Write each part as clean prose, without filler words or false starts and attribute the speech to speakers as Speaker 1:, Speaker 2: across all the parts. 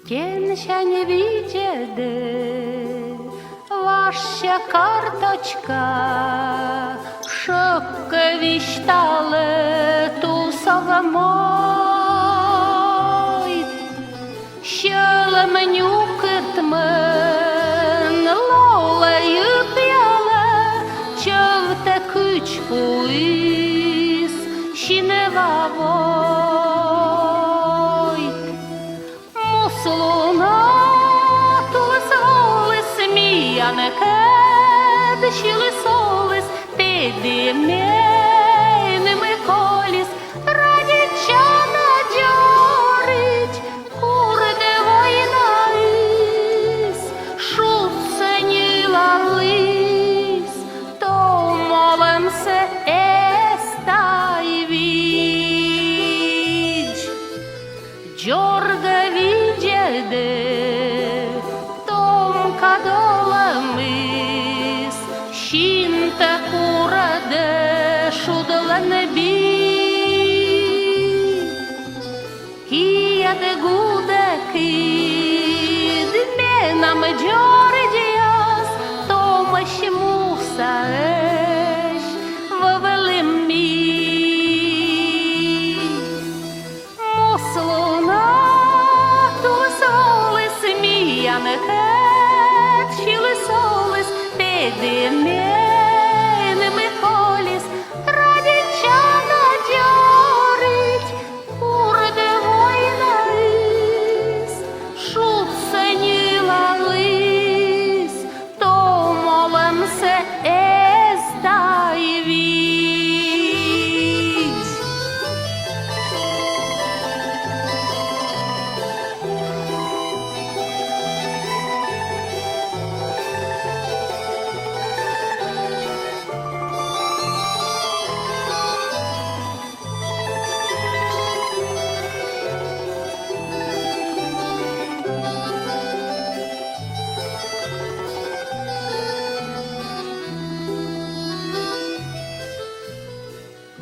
Speaker 1: Кінця не відійде ваша карточка, щоб віщтали ту совомой. Щеле меню китмен, лолею п'яле, човте кучку із щіневавой. Муслуна тулесолис, сміянеке, дещили солис, піди меними коліс, радічана дьорить, курде война із, шуценіла лис, то молимся естай відь. Джорга відєде, том кадоламис, щінте кураде, шудле бі. Кияде гуде кид, менам джордіас, томаш мусаеш, вовелемі. Муслуна тулесолис, сміянеке, дщили солис, піди меними коліс, радічана дьорить, курде война із, шуценіла лис, то молимся естай відь.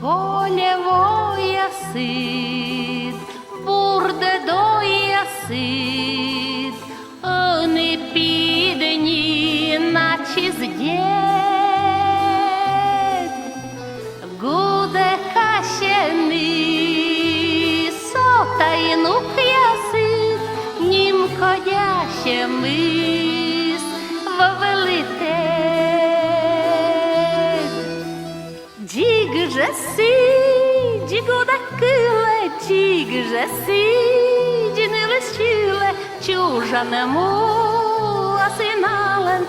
Speaker 1: Голєвоя сид, бурде доя сид, не підні, наче здєт. Гуде кащений, сотайну к'ясид, нім кодяще мис, вовелитет. Диг же си, дигода киле, диг же си, дінили щіле, чужанему асинален,